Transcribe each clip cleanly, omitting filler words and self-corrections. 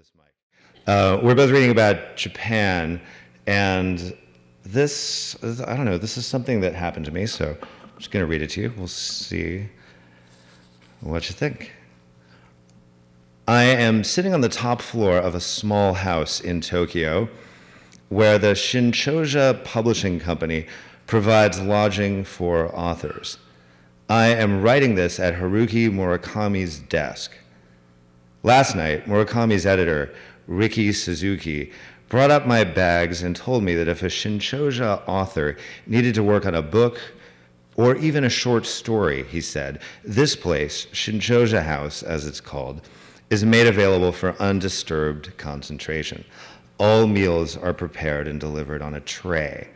this mic. We're both reading about Japan, and this is, I don't know, this is something that happened to me, so I'm just going to read it to you. We'll see what you think. I am sitting on the top floor of a small house in Tokyo where the Shinchoja Publishing Company provides lodging for authors. I am writing this at Haruki Murakami's desk. Last night, Murakami's editor, Riki Suzuki, brought up my bags and told me that if a Shinchoja author needed to work on a book or even a short story, he said, this place, Shinchoja House as it's called, is made available for undisturbed concentration. All meals are prepared and delivered on a tray.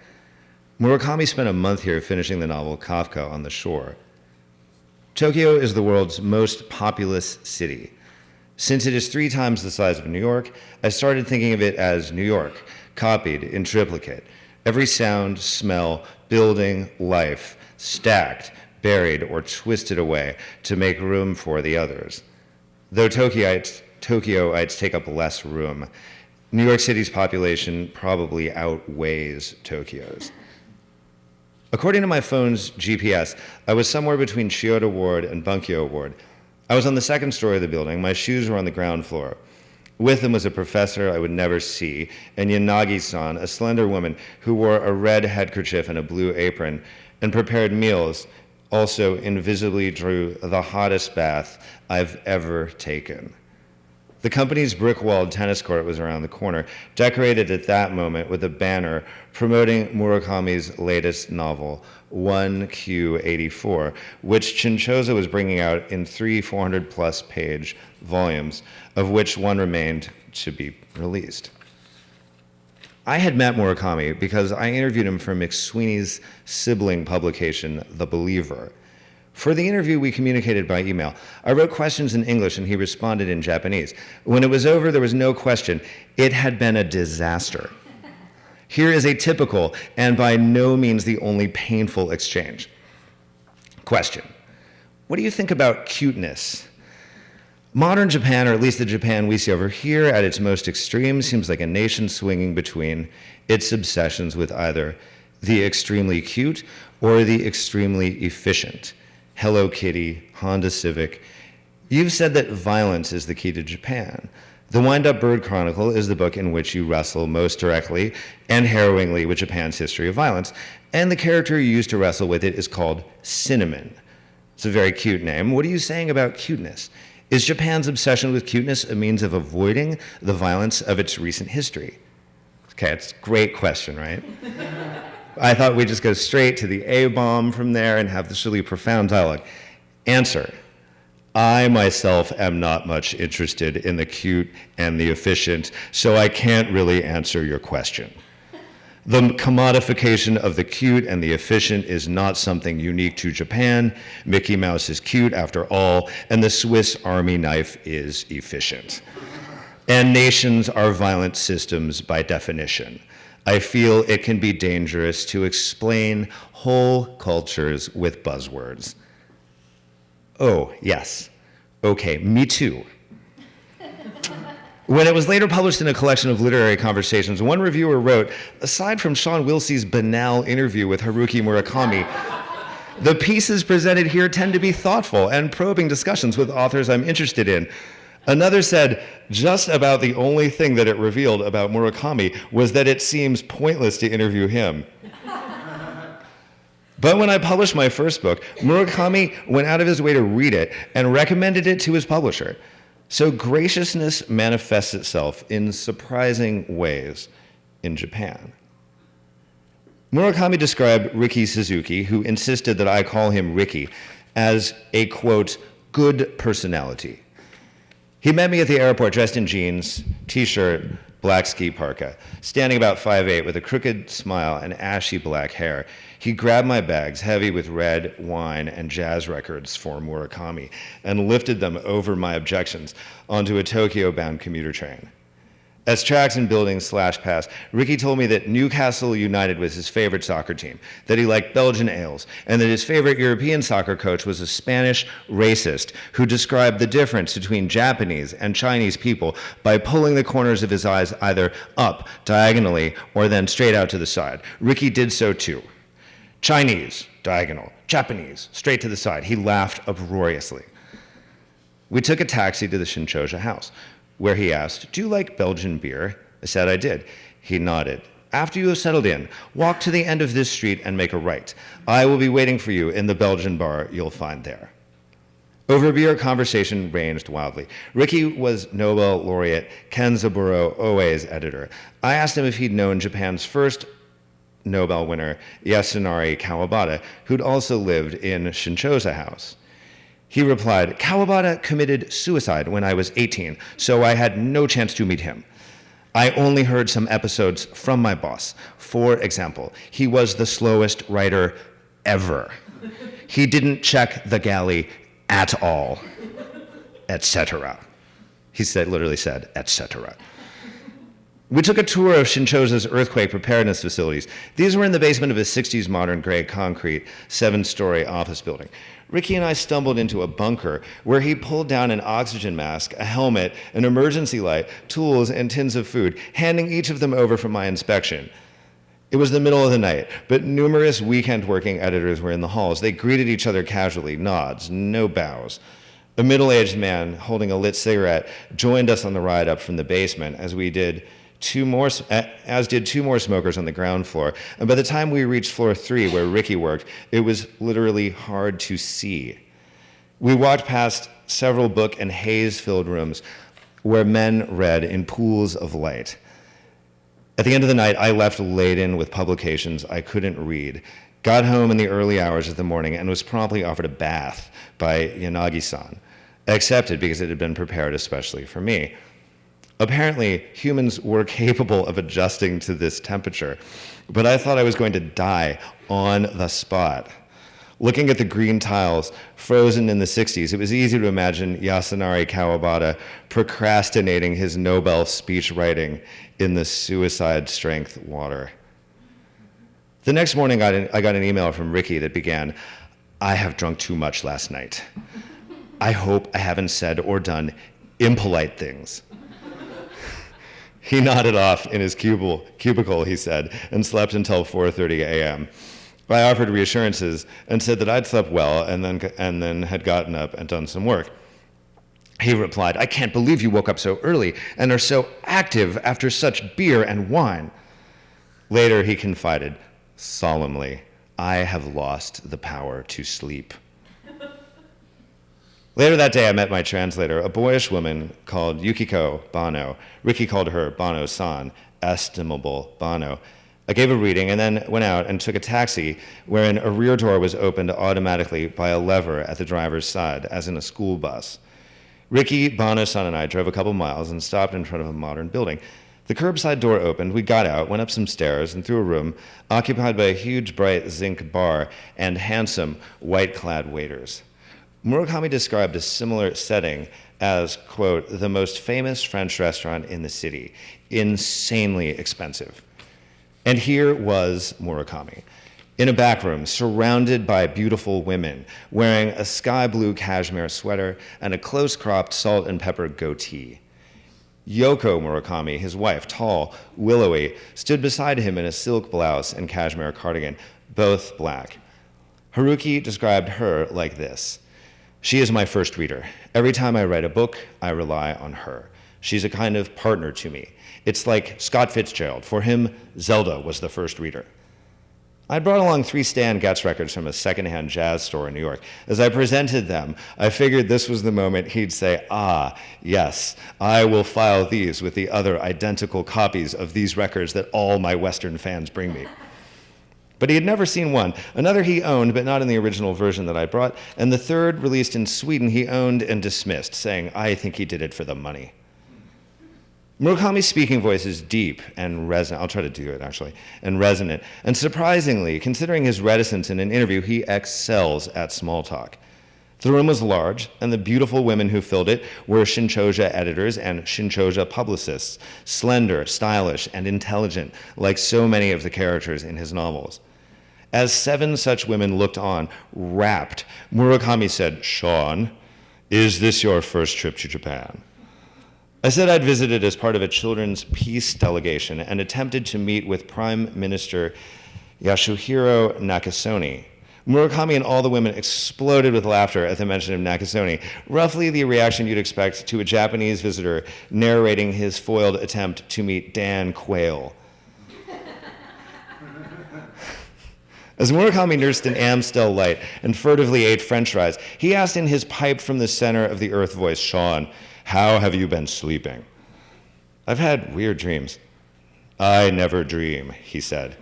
Murakami spent a month here finishing the novel Kafka on the Shore. Tokyo is the world's most populous city. Since it is 3 times the size of New York, I started thinking of it as New York, copied in triplicate. Every sound, smell, building, life, stacked, buried, or twisted away to make room for the others. Though Tokyoites take up less room, New York City's population probably outweighs Tokyo's. According to my phone's GPS, I was somewhere between Chiyoda Ward and Bunkyo Ward. I was on the 2nd story of the building. My shoes were on the ground floor. With him was a professor I would never see, and Yanagi-san, a slender woman who wore a red handkerchief and a blue apron and prepared meals, also invisibly drew the hottest bath I've ever taken. The company's brick-walled tennis court was around the corner, decorated at that moment with a banner promoting Murakami's latest novel, 1Q84, which Shinchoja was bringing out in 3 400-plus page volumes, of which one remained to be released. I had met Murakami because I interviewed him for McSweeney's sibling publication, The Believer. For the interview, we communicated by email. I wrote questions in English and he responded in Japanese. When it was over, there was no question. It had been a disaster. Here is a typical and by no means the only painful exchange. Question: what do you think about cuteness? Modern Japan, or at least the Japan we see over here at its most extreme, seems like a nation swinging between its obsessions with either the extremely cute or the extremely efficient. Hello Kitty, Honda Civic. You've said that violence is the key to Japan. The Wind-Up Bird Chronicle is the book in which you wrestle most directly and harrowingly with Japan's history of violence, and the character you use to wrestle with it is called Cinnamon. It's a very cute name. What are you saying about cuteness? Is Japan's obsession with cuteness a means of avoiding the violence of its recent history? Okay, it's a great question, right? I thought we'd just go straight to the A-bomb from there and have this really profound dialogue. Answer: I myself am not much interested in the cute and the efficient, so I can't really answer your question. The commodification of the cute and the efficient is not something unique to Japan. Mickey Mouse is cute after all, and the Swiss Army knife is efficient. And nations are violent systems by definition. I feel it can be dangerous to explain whole cultures with buzzwords. Oh, yes. Okay, me too. When it was later published in a collection of literary conversations, one reviewer wrote, aside from Sean Wilsey's banal interview with Haruki Murakami, the pieces presented here tend to be thoughtful and probing discussions with authors I'm interested in. Another said, just about the only thing that it revealed about Murakami was that it seems pointless to interview him. But when I published my first book, Murakami went out of his way to read it and recommended it to his publisher. So graciousness manifests itself in surprising ways in Japan. Murakami described Riki Suzuki, who insisted that I call him Riki, as a, quote, good personality. He met me at the airport dressed in jeans, t-shirt, black ski parka, standing about 5'8" with a crooked smile and ashy black hair. He grabbed my bags, heavy with red wine and jazz records for Murakami, and lifted them over my objections onto a Tokyo-bound commuter train. As tracks and buildings slash past, Ricky told me that Newcastle United was his favorite soccer team, that he liked Belgian ales, and that his favorite European soccer coach was a Spanish racist who described the difference between Japanese and Chinese people by pulling the corners of his eyes either up, diagonally, or then straight out to the side. Ricky did so too. Chinese, diagonal. Japanese, straight to the side. He laughed uproariously. We took a taxi to the Shinchosha house, where he asked, "Do you like Belgian beer?" I said I did. He nodded. "After you have settled in, walk to the end of this street and make a right. I will be waiting for you in the Belgian bar you'll find there." Over beer, conversation ranged wildly. Ricky was Nobel laureate Kenzaburo Oe's editor. I asked him if he'd known Japan's first Nobel winner, Yasunari Kawabata, who'd also lived in Shinchosha House. He replied, "Kawabata committed suicide when I was 18, so I had no chance to meet him. I only heard some episodes from my boss. For example, he was the slowest writer ever. He didn't check the galley at all, etc." He literally said, etc. We took a tour of Shinchosha's earthquake preparedness facilities. These were in the basement of a 60s modern gray concrete 7-story office building. Ricky and I stumbled into a bunker where he pulled down an oxygen mask, a helmet, an emergency light, tools, and tins of food, handing each of them over for my inspection. It was the middle of the night, but numerous weekend working editors were in the halls. They greeted each other casually, nods, no bows. A middle-aged man holding a lit cigarette joined us on the ride up from the basement, as did two more smokers on the ground floor. And by the time we reached floor 3, where Ricky worked, it was literally hard to see. We walked past several book and haze-filled rooms where men read in pools of light. At the end of the night, I left laden with publications I couldn't read, got home in the early hours of the morning, and was promptly offered a bath by Yanagi-san. I accepted because it had been prepared especially for me. Apparently, humans were capable of adjusting to this temperature, but I thought I was going to die on the spot. Looking at the green tiles, frozen in the 60s, it was easy to imagine Yasunari Kawabata procrastinating his Nobel speech writing in the suicide-strength water. The next morning, I got an email from Ricky that began, "I have drunk too much last night. I hope I haven't said or done impolite things." He nodded off in his cubicle, he said, and slept until 4:30 a.m. I offered reassurances and said that I'd slept well and then had gotten up and done some work. He replied, "I can't believe you woke up so early and are so active after such beer and wine." Later, he confided solemnly, "I have lost the power to sleep." Later that day, I met my translator, a boyish woman called Yukiko Bano. Ricky called her Bano-san, estimable Bano. I gave a reading and then went out and took a taxi wherein a rear door was opened automatically by a lever at the driver's side, as in a school bus. Ricky, Bano-san, and I drove a couple miles and stopped in front of a modern building. The curbside door opened, we got out, went up some stairs, and through a room occupied by a huge bright zinc bar and handsome white-clad waiters. Murakami described a similar setting as, quote, "the most famous French restaurant in the city, insanely expensive." And here was Murakami, in a back room, surrounded by beautiful women, wearing a sky blue cashmere sweater and a close-cropped salt and pepper goatee. Yoko Murakami, his wife, tall, willowy, stood beside him in a silk blouse and cashmere cardigan, both black. Haruki described her like this: "She is my first reader. Every time I write a book, I rely on her. She's a kind of partner to me. It's like Scott Fitzgerald. For him, Zelda was the first reader." I brought along 3 Stan Getz records from a secondhand jazz store in New York. As I presented them, I figured this was the moment he'd say, "Ah, yes, I will file these with the other identical copies of these records that all my Western fans bring me." But he had never seen one. Another he owned, but not in the original version that I brought. And the third, released in Sweden, he owned and dismissed, saying, "I think he did it for the money." Murakami's speaking voice is deep and resonant. I'll try to do it, actually. And resonant. And surprisingly, considering his reticence in an interview, he excels at small talk. The room was large, and the beautiful women who filled it were Shinchozha editors and Shinchozha publicists, slender, stylish, and intelligent, like so many of the characters in his novels. As 7 such women looked on, rapt, Murakami said, "Sean, is this your first trip to Japan?" I said I'd visited as part of a children's peace delegation and attempted to meet with Prime Minister Yasuhiro Nakasone. Murakami and all the women exploded with laughter at the mention of Nakasone, roughly the reaction you'd expect to a Japanese visitor narrating his foiled attempt to meet Dan Quayle. As Murakami nursed an Amstel Light and furtively ate French fries, he asked in his pipe from the center of the earth voice, "Sean, how have you been sleeping?" "I've had weird dreams." "I never dream," he said.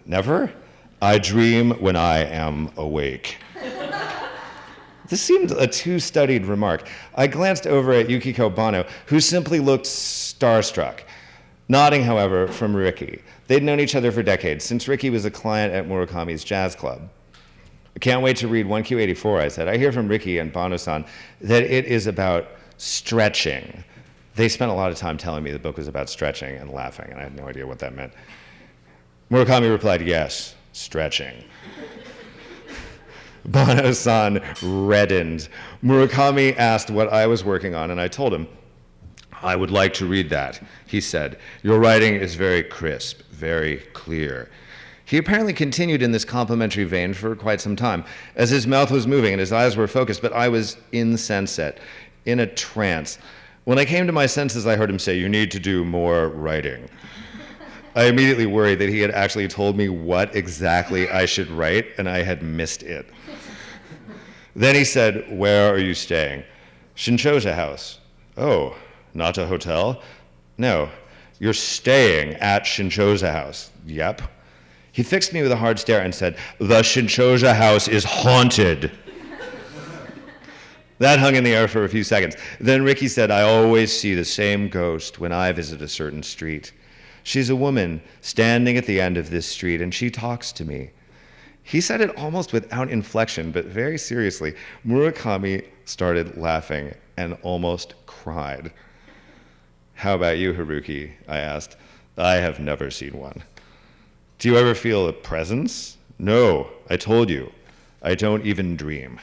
"Never?" "I dream when I am awake." This seemed a too-studied remark. I glanced over at Yukiko Banno, who simply looked starstruck. Nodding, however, from Ricky. They'd known each other for decades, since Ricky was a client at Murakami's jazz club. "I can't wait to read 1Q84, I said. I hear from Ricky and Banno-san that it is about stretching." They spent a lot of time telling me the book was about stretching and laughing, and I had no idea what that meant. Murakami replied, "Yes, stretching." Banno-san reddened. Murakami asked what I was working on, and I told him, "I would like to read that," he said. "Your writing is very crisp, very clear." He apparently continued in this complimentary vein for quite some time, as his mouth was moving and his eyes were focused, but I was insensate, in a trance. When I came to my senses, I heard him say, "You need to do more writing." I immediately worried that he had actually told me what exactly I should write, and I had missed it. Then he said, "Where are you staying?" "Shinchozha House." "Oh, not a hotel?" "No, you're staying at Shinchozha House." "Yep." He fixed me with a hard stare and said, "The Shinchozha House is haunted." That hung in the air for a few seconds. Then Ricky said, "I always see the same ghost when I visit a certain street. She's a woman standing at the end of this street, and she talks to me." He said it almost without inflection, but very seriously. Murakami started laughing and almost cried. "How about you, Haruki?" I asked. "I have never seen one." "Do you ever feel a presence?" "No, I told you. I don't even dream."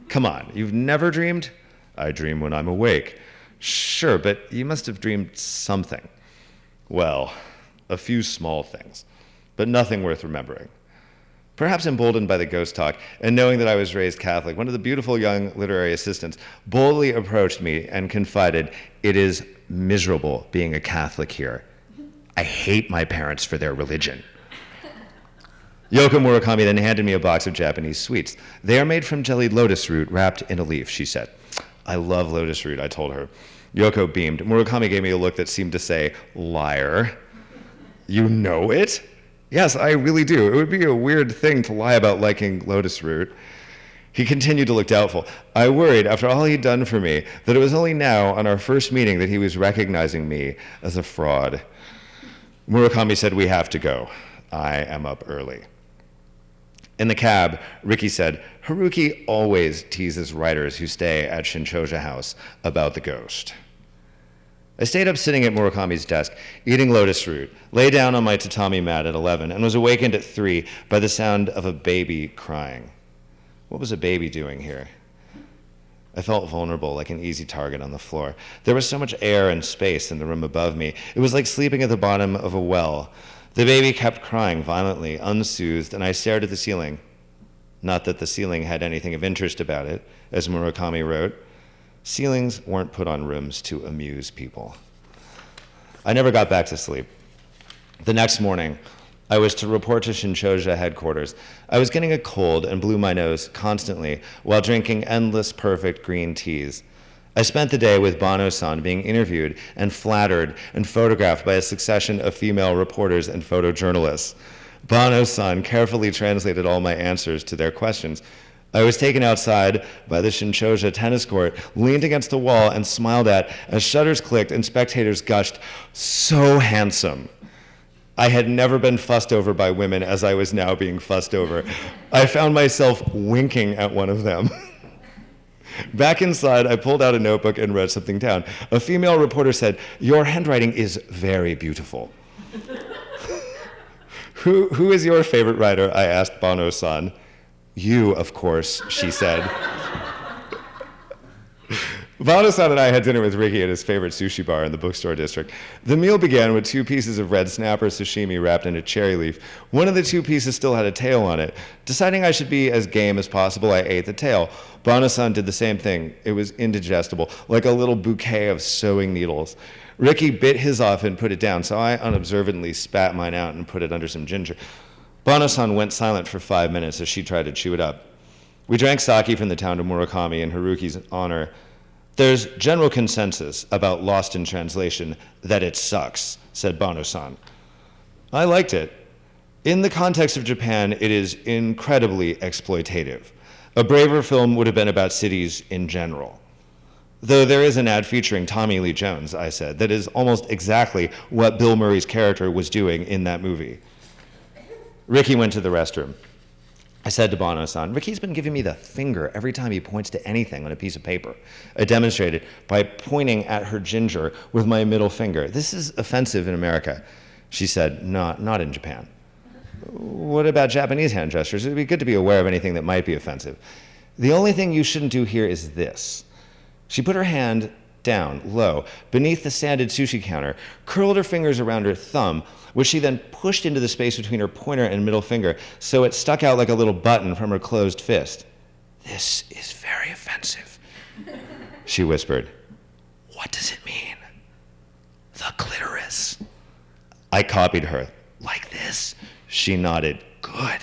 "Come on, you've never dreamed?" "I dream when I'm awake." "Sure, but you must have dreamed something." "Well, a few small things, but nothing worth remembering." Perhaps emboldened by the ghost talk and knowing that I was raised Catholic, one of the beautiful young literary assistants boldly approached me and confided, "It is miserable being a Catholic here. I hate my parents for their religion." Yoko Murakami then handed me a box of Japanese sweets. "They are made from jellied lotus root wrapped in a leaf," she said. "I love lotus root," I told her. Yoko beamed. Murakami gave me a look that seemed to say, "Liar." "You know it?" "Yes, I really do. It would be a weird thing to lie about liking lotus root." He continued to look doubtful. I worried, after all he'd done for me, that it was only now, on our first meeting, that he was recognizing me as a fraud. Murakami said, "We have to go. I am up early." In the cab, Ricky said, "Haruki always teases writers who stay at Shinchozha House about the ghost." I stayed up sitting at Murakami's desk, eating lotus root, lay down on my tatami mat at 11, and was awakened at 3 by the sound of a baby crying. What was a baby doing here? I felt vulnerable, like an easy target on the floor. There was so much air and space in the room above me. It was like sleeping at the bottom of a well. The baby kept crying violently, unsoothed, and I stared at the ceiling. Not that the ceiling had anything of interest about it, as Murakami wrote. Ceilings weren't put on rooms to amuse people. I never got back to sleep. The next morning, I was to report to Shinchozha headquarters. I was getting a cold and blew my nose constantly while drinking endless perfect green teas. I spent the day with Banno-san being interviewed and flattered and photographed by a succession of female reporters and photojournalists. Banno-san carefully translated all my answers to their questions. I was taken outside by the Shinchozha tennis court, leaned against a wall, and smiled at as shutters clicked and spectators gushed, "So handsome." I had never been fussed over by women as I was now being fussed over. I found myself winking at one of them. Back inside, I pulled out a notebook and wrote something down. A female reporter said, "Your handwriting is very beautiful." Who is your favorite writer? I asked Bono-san. You, of course, she said. Bono-san and I had dinner with Ricky at his favorite sushi bar in the bookstore district. The meal began with 2 pieces of red snapper sashimi wrapped in a cherry leaf. One of the 2 pieces still had a tail on it. Deciding I should be as game as possible, I ate the tail. Bono-san did the same thing. It was indigestible, like a little bouquet of sewing needles. Ricky bit his off and put it down, so I unobservantly spat mine out and put it under some ginger. Bono-san went silent for 5 minutes as she tried to chew it up. We drank sake from the town of Murakami in Haruki's honor. There's general consensus about Lost in Translation that it sucks, said Bono-san. I liked it. In the context of Japan, it is incredibly exploitative. A braver film would have been about cities in general. Though there is an ad featuring Tommy Lee Jones, I said, that is almost exactly what Bill Murray's character was doing in that movie. Ricky went to the restroom. I said to Bono-san, Ricky's been giving me the finger every time he points to anything on a piece of paper. I demonstrated by pointing at her ginger with my middle finger. This is offensive in America. She said, not in Japan. What about Japanese hand gestures? It'd be good to be aware of anything that might be offensive. The only thing you shouldn't do here is this. She put her hand down, low, beneath the sanded sushi counter, curled her fingers around her thumb, which she then pushed into the space between her pointer and middle finger, so it stuck out like a little button from her closed fist. This is very offensive, she whispered. What does it mean? The clitoris. I copied her. Like this? She nodded. Good.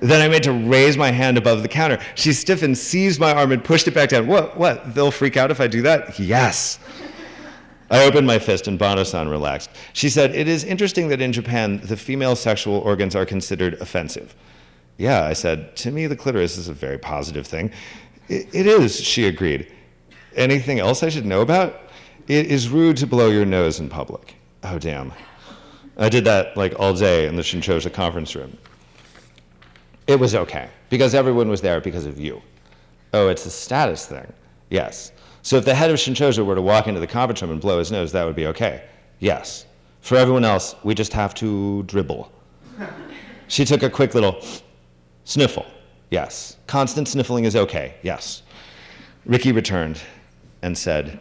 Then I made to raise my hand above the counter. She stiffened, seized my arm, and pushed it back down. What? They'll freak out if I do that? Yes. I opened my fist, and Bono-san relaxed. She said, it is interesting that in Japan, the female sexual organs are considered offensive. Yeah, I said, to me, the clitoris is a very positive thing. It is, she agreed. Anything else I should know about? It is rude to blow your nose in public. Oh, damn. I did that like all day in the Shinchosha conference room. It was okay, because everyone was there because of you. Oh, it's a status thing. Yes. So if the head of Shinchosha were to walk into the conference room and blow his nose, that would be okay. Yes. For everyone else, we just have to dribble. She took a quick little sniffle. Yes. Constant sniffling is okay. Yes. Ricky returned and said,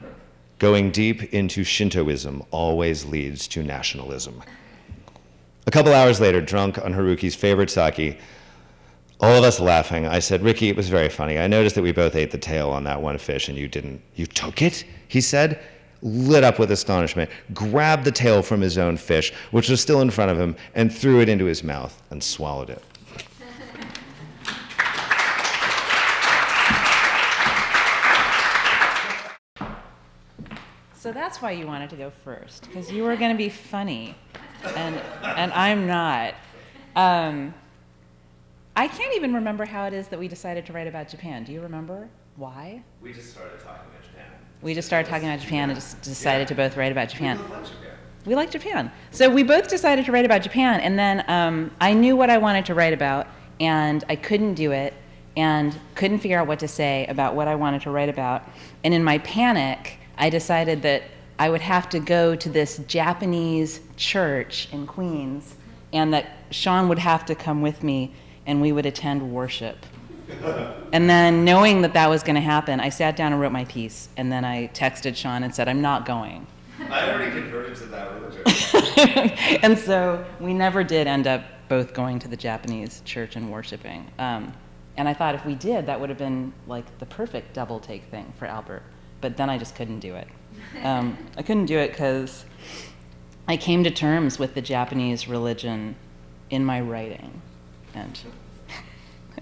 going deep into Shintoism always leads to nationalism. A couple hours later, drunk on Haruki's favorite sake, all of us laughing, I said, Ricky, it was very funny. I noticed that we both ate the tail on that one fish and you didn't. You took it? He said, lit up with astonishment, grabbed the tail from his own fish, which was still in front of him, and threw it into his mouth and swallowed it. So that's why you wanted to go first, because you were going to be funny, and I'm not. I can't even remember how it is that we decided to write about Japan. Do you remember why? We just started talking about Japan. We just started talking about Japan and just decided to both write about Japan. We like Japan. We like Japan. So we both decided to write about Japan, and then I knew what I wanted to write about, and I couldn't do it, and couldn't figure out what to say about what I wanted to write about. And in my panic, I decided that I would have to go to this Japanese church in Queens, and that Sean would have to come with me, and we would attend worship. And then, knowing that that was going to happen, I sat down and wrote my piece, and then I texted Sean and said, I'm not going. I already converted to that religion. And so we never did end up both going to the Japanese church and worshiping. And I thought if we did, that would have been like the perfect double take thing for Albert. But then I just couldn't do it. I couldn't do it because I came to terms with the Japanese religion in my writing. And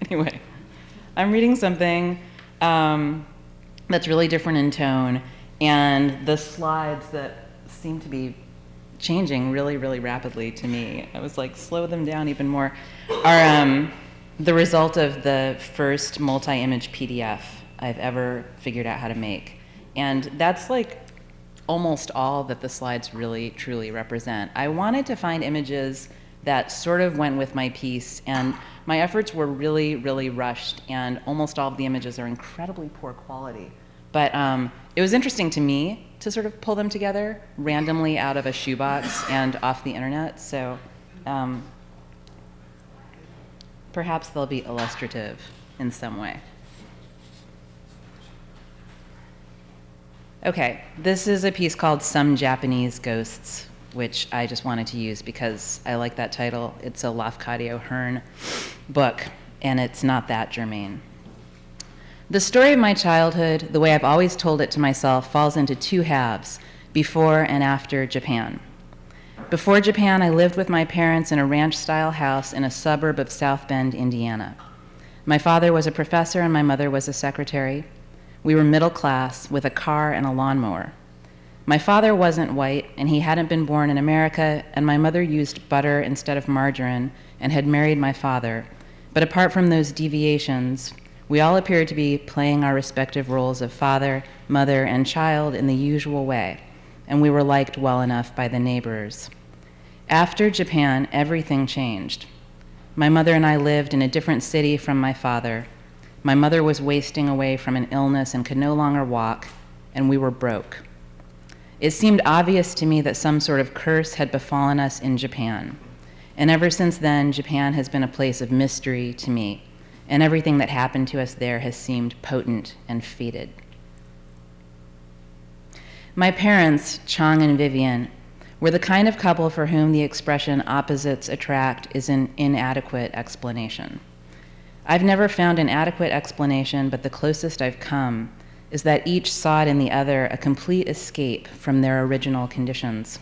anyway, I'm reading something that's really different in tone, and the slides that seem to be changing really, really rapidly to me, I was like, slow them down even more, are the result of the first multi-image PDF I've ever figured out how to make. And that's like almost all that the slides really, truly represent. I wanted to find images that sort of went with my piece, and my efforts were really, really rushed, and almost all of the images are incredibly poor quality. But it was interesting to me to sort of pull them together randomly out of a shoebox and off the internet, so perhaps they'll be illustrative in some way. Okay, this is a piece called Some Japanese Ghosts, which I just wanted to use because I like that title. It's a Lafcadio Hearn book, and it's not that germane. The story of my childhood, the way I've always told it to myself, falls into two halves, before and after Japan. Before Japan, I lived with my parents in a ranch-style house in a suburb of South Bend, Indiana. My father was a professor and my mother was a secretary. We were middle class with a car and a lawnmower. My father wasn't white, and he hadn't been born in America, and my mother used butter instead of margarine and had married my father. But apart from those deviations, we all appeared to be playing our respective roles of father, mother, and child in the usual way, and we were liked well enough by the neighbors. After Japan, everything changed. My mother and I lived in a different city from my father. My mother was wasting away from an illness and could no longer walk, and we were broke. It seemed obvious to me that some sort of curse had befallen us in Japan. And ever since then, Japan has been a place of mystery to me, and everything that happened to us there has seemed potent and fated. My parents, Chang and Vivian, were the kind of couple for whom the expression opposites attract is an inadequate explanation. I've never found an adequate explanation, but the closest I've come is that each sought in the other a complete escape from their original conditions.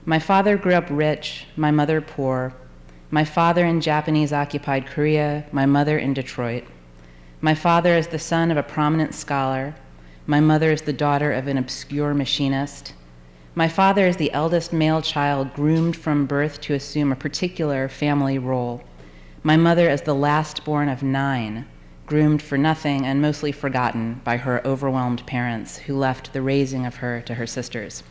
My father grew up rich, my mother poor. My father in Japanese-occupied Korea, my mother in Detroit. My father is the son of a prominent scholar. My mother is the daughter of an obscure machinist. My father is the eldest male child groomed from birth to assume a particular family role. My mother is the last born of 9, groomed for nothing and mostly forgotten by her overwhelmed parents who left the raising of her to her sisters.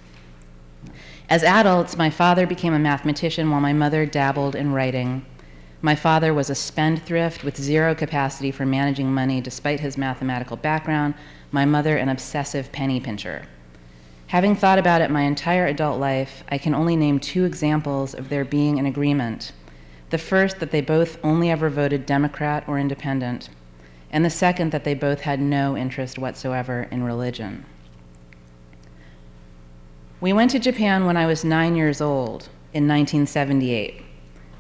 As adults, my father became a mathematician while my mother dabbled in writing. My father was a spendthrift with zero capacity for managing money despite his mathematical background, my mother an obsessive penny pincher. Having thought about it my entire adult life, I can only name 2 examples of there being an agreement. The first, that they both only ever voted Democrat or Independent, and the second, that they both had no interest whatsoever in religion. We went to Japan when I was 9 years old in 1978.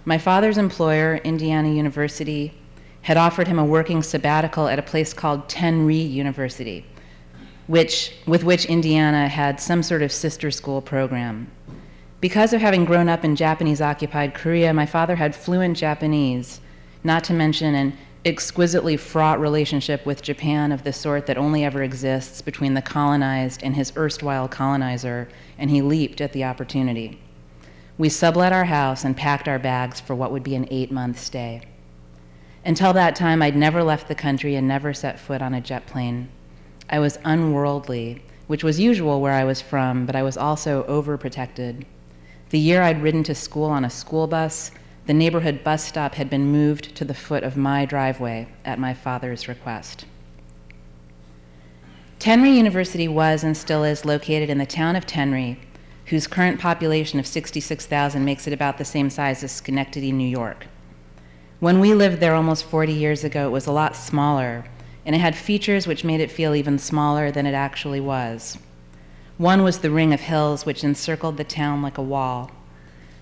My father's employer, Indiana University, had offered him a working sabbatical at a place called Tenri University, with which Indiana had some sort of sister school program. Because of having grown up in Japanese-occupied Korea, my father had fluent Japanese, not to mention an exquisitely fraught relationship with Japan of the sort that only ever exists between the colonized and his erstwhile colonizer, and he leaped at the opportunity. We sublet our house and packed our bags for what would be an 8-month stay. Until that time, I'd never left the country and never set foot on a jet plane. I was unworldly, which was usual where I was from, but I was also overprotected. The year I'd ridden to school on a school bus, the neighborhood bus stop had been moved to the foot of my driveway at my father's request. Tenri University was and still is located in the town of Tenri, whose current population of 66,000 makes it about the same size as Schenectady, New York. When we lived there almost 40 years ago, it was a lot smaller, and it had features which made it feel even smaller than it actually was. One was the ring of hills which encircled the town like a wall.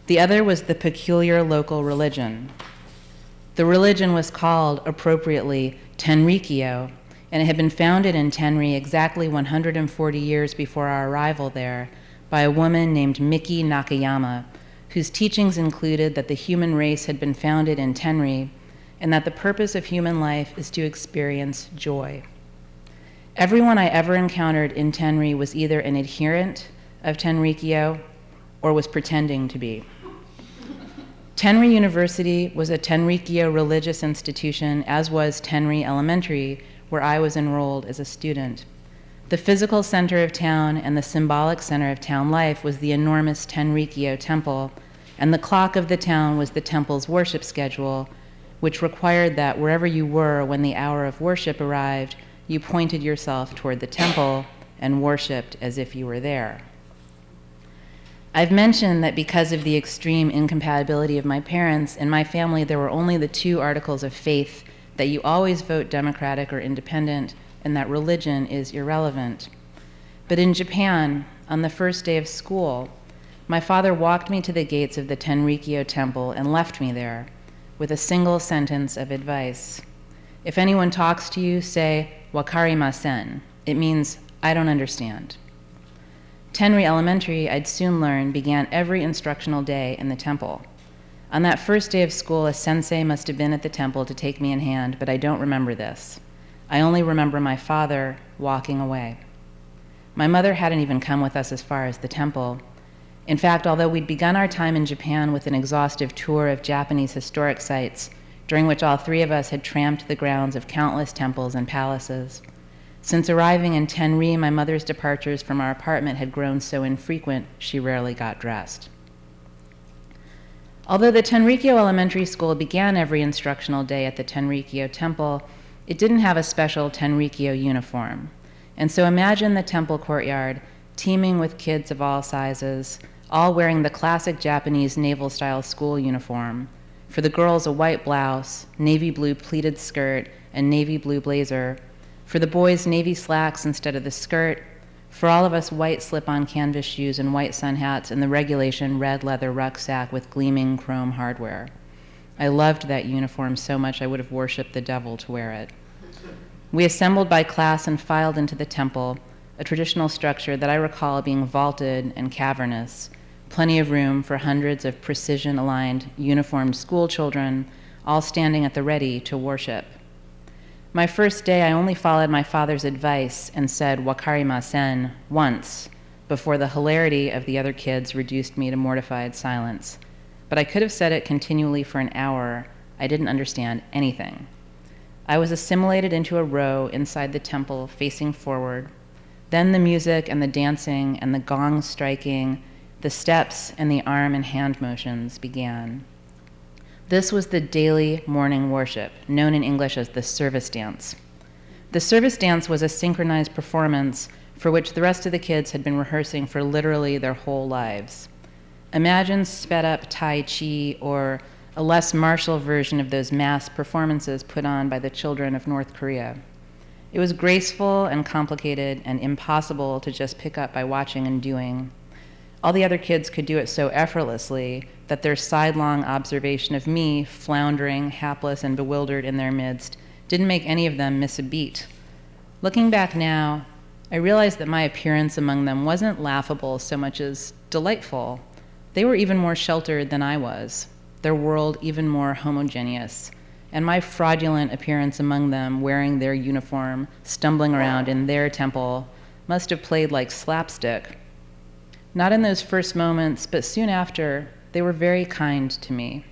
The other was the peculiar local religion. The religion was called, appropriately, Tenrikyo, and it had been founded in Tenri exactly 140 years before our arrival there by a woman named Miki Nakayama, whose teachings included that the human race had been founded in Tenri and that the purpose of human life is to experience joy. Everyone I ever encountered in Tenri was either an adherent of Tenrikyo or was pretending to be. Tenri University was a Tenrikyo religious institution, as was Tenri Elementary, where I was enrolled as a student. The physical center of town and the symbolic center of town life was the enormous Tenrikyo temple, and the clock of the town was the temple's worship schedule, which required that wherever you were when the hour of worship arrived, you pointed yourself toward the temple and worshiped as if you were there. I've mentioned that because of the extreme incompatibility of my parents, in my family there were only the two articles of faith, that you always vote Democratic or Independent, and that religion is irrelevant. But in Japan, on the first day of school, my father walked me to the gates of the Tenrikyo temple and left me there with a single sentence of advice. If anyone talks to you, say, "Wakarimasen." It means, "I don't understand." Tenri Elementary, I'd soon learn, began every instructional day in the temple. On that first day of school, a sensei must have been at the temple to take me in hand, but I don't remember this. I only remember my father walking away. My mother hadn't even come with us as far as the temple. In fact, although we'd begun our time in Japan with an exhaustive tour of Japanese historic sites, during which all three of us had tramped the grounds of countless temples and palaces, since arriving in Tenri, my mother's departures from our apartment had grown so infrequent, she rarely got dressed. Although the Tenrikyo Elementary School began every instructional day at the Tenrikyo Temple, it didn't have a special Tenrikyo uniform. And so imagine the temple courtyard teeming with kids of all sizes, all wearing the classic Japanese naval-style school uniform. For the girls, a white blouse, navy blue pleated skirt, and navy blue blazer. For the boys, navy slacks instead of the skirt. For all of us, white slip-on canvas shoes and white sun hats and the regulation red leather rucksack with gleaming chrome hardware. I loved that uniform so much I would have worshipped the devil to wear it. We assembled by class and filed into the temple, a traditional structure that I recall being vaulted and cavernous, plenty of room for hundreds of precision-aligned, uniformed school children, all standing at the ready to worship. My first day, I only followed my father's advice and said "Wakarimasen" once, before the hilarity of the other kids reduced me to mortified silence. But I could have said it continually for an hour. I didn't understand anything. I was assimilated into a row inside the temple, facing forward. Then the music and the dancing and the gong striking, the steps and the arm and hand motions began. This was the daily morning worship, known in English as the service dance. The service dance was a synchronized performance for which the rest of the kids had been rehearsing for literally their whole lives. Imagine sped-up Tai Chi or a less martial version of those mass performances put on by the children of North Korea. It was graceful and complicated and impossible to just pick up by watching and doing. All the other kids could do it so effortlessly that their sidelong observation of me, floundering, hapless, and bewildered in their midst, didn't make any of them miss a beat. Looking back now, I realized that my appearance among them wasn't laughable so much as delightful. They were even more sheltered than I was, their world even more homogeneous, and my fraudulent appearance among them, wearing their uniform, stumbling around in their temple, must have played like slapstick. Not in those first moments, but soon after, they were very kind to me.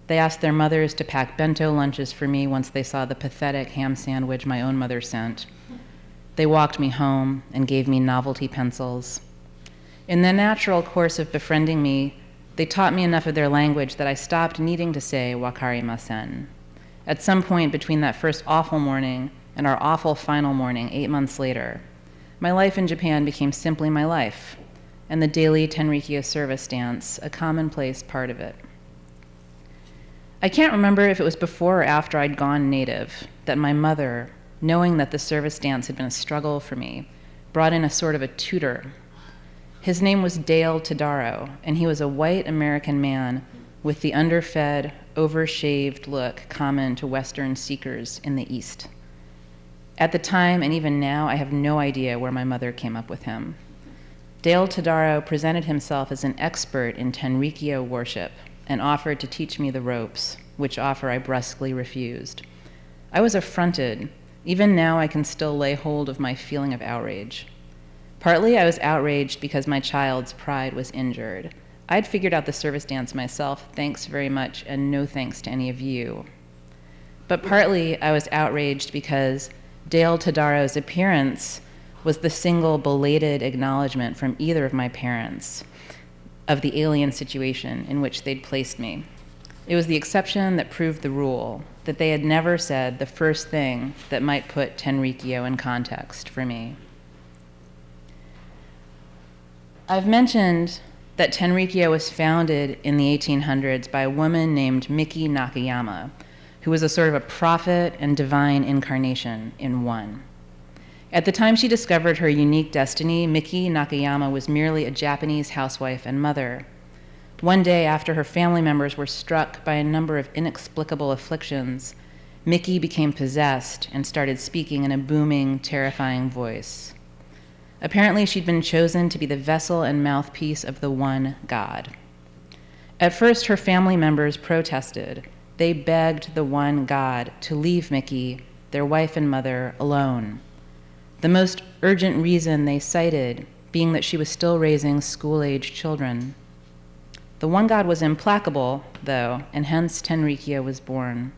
They asked their mothers to pack bento lunches for me once they saw the pathetic ham sandwich my own mother sent. They walked me home and gave me novelty pencils. In the natural course of befriending me, they taught me enough of their language that I stopped needing to say "Wakarimasen." At some point between that first awful morning and our awful final morning 8 months later, my life in Japan became simply my life, and the daily Tenrikyo service dance, a commonplace part of it. I can't remember if it was before or after I'd gone native that my mother, knowing that the service dance had been a struggle for me, brought in a sort of a tutor. His name was Dale Tadaro, and he was a white American man with the underfed, overshaved look common to Western seekers in the East. At the time, and even now, I have no idea where my mother came up with him. Dale Tadaro presented himself as an expert in Tenrikyo worship and offered to teach me the ropes, which offer I brusquely refused. I was affronted. Even now, I can still lay hold of my feeling of outrage. Partly, I was outraged because my child's pride was injured. I'd figured out the service dance myself, thanks very much, and no thanks to any of you. But partly, I was outraged because Dale Tadaro's appearance was the single belated acknowledgement from either of my parents of the alien situation in which they'd placed me. It was the exception that proved the rule, that they had never said the first thing that might put Tenrikyo in context for me. I've mentioned that Tenrikyo was founded in the 1800s by a woman named Miki Nakayama, who was a sort of a prophet and divine incarnation in one. At the time she discovered her unique destiny, Miki Nakayama was merely a Japanese housewife and mother. One day, after her family members were struck by a number of inexplicable afflictions, Miki became possessed and started speaking in a booming, terrifying voice. Apparently, she'd been chosen to be the vessel and mouthpiece of the one God. At first, her family members protested. They begged the one God to leave Miki, their wife and mother, alone. The most urgent reason they cited being that she was still raising school-age children. The one God was implacable, though, and hence Tenrikyo was born.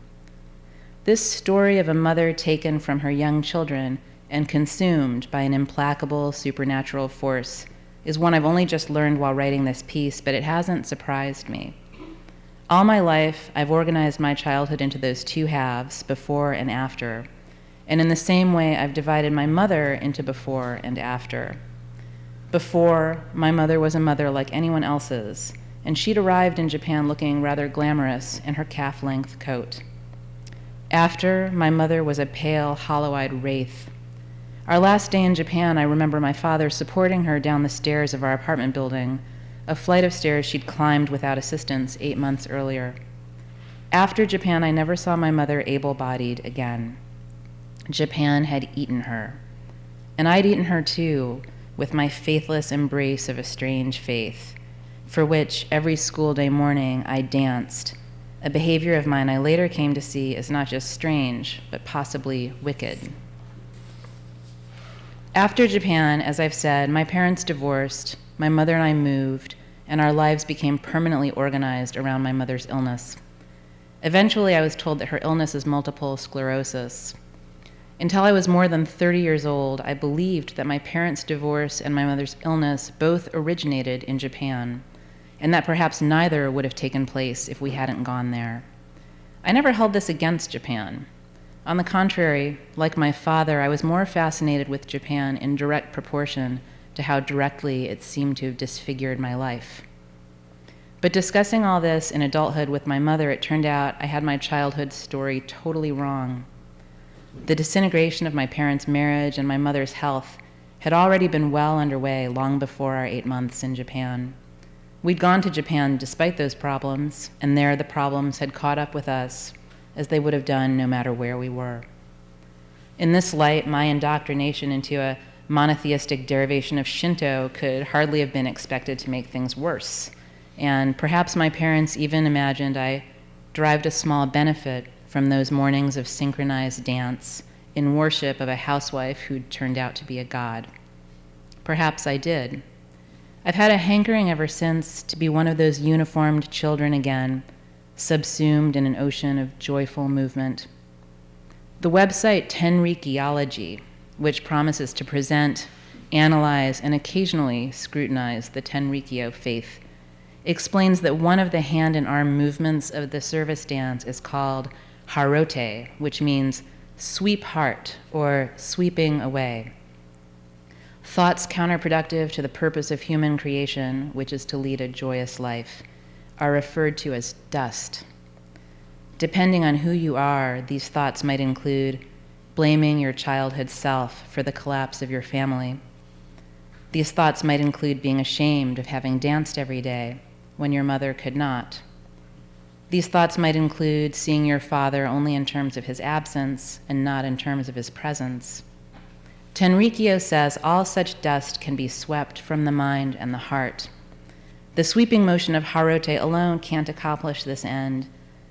This story of a mother taken from her young children and consumed by an implacable supernatural force is one I've only just learned while writing this piece, but it hasn't surprised me. All my life, I've organized my childhood into those two halves, before and after, and in the same way, I've divided my mother into before and after. Before, my mother was a mother like anyone else's, and she'd arrived in Japan looking rather glamorous in her calf-length coat. After, my mother was a pale, hollow-eyed wraith. Our last day in Japan, I remember my father supporting her down the stairs of our apartment building, a flight of stairs she'd climbed without assistance 8 months earlier. After Japan, I never saw my mother able-bodied again. Japan had eaten her. And I'd eaten her too, with my faithless embrace of a strange faith, for which every school day morning I danced, a behavior of mine I later came to see as not just strange, but possibly wicked. After Japan, as I've said, my parents divorced, my mother and I moved, and our lives became permanently organized around my mother's illness. Eventually, I was told that her illness is multiple sclerosis. Until I was more than 30 years old, I believed that my parents' divorce and my mother's illness both originated in Japan, and that perhaps neither would have taken place if we hadn't gone there. I never held this against Japan. On the contrary, like my father, I was more fascinated with Japan in direct proportion to how directly it seemed to have disfigured my life. But discussing all this in adulthood with my mother, it turned out I had my childhood story totally wrong. The disintegration of my parents' marriage and my mother's health had already been well underway long before our 8 months in Japan. We'd gone to Japan despite those problems, and there the problems had caught up with us, as they would have done no matter where we were. In this light, my indoctrination into a monotheistic derivation of Shinto could hardly have been expected to make things worse, and perhaps my parents even imagined I derived a small benefit from those mornings of synchronized dance in worship of a housewife who'd turned out to be a god. Perhaps I did. I've had a hankering ever since to be one of those uniformed children again, subsumed in an ocean of joyful movement. The website Tenrikyology, which promises to present, analyze, and occasionally scrutinize the Tenrikyo faith, explains that one of the hand and arm movements of the service dance is called harote, which means sweep heart or sweeping away. Thoughts counterproductive to the purpose of human creation, which is to lead a joyous life, are referred to as dust. Depending on who you are, these thoughts might include blaming your childhood self for the collapse of your family. These thoughts might include being ashamed of having danced every day when your mother could not. These thoughts might include seeing your father only in terms of his absence and not in terms of his presence. Tenrikyo says all such dust can be swept from the mind and the heart. The sweeping motion of harote alone can't accomplish this end,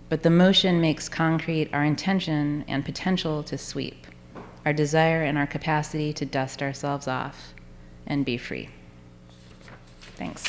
but the motion makes concrete our intention and potential to sweep, our desire and our capacity to dust ourselves off and be free. Thanks.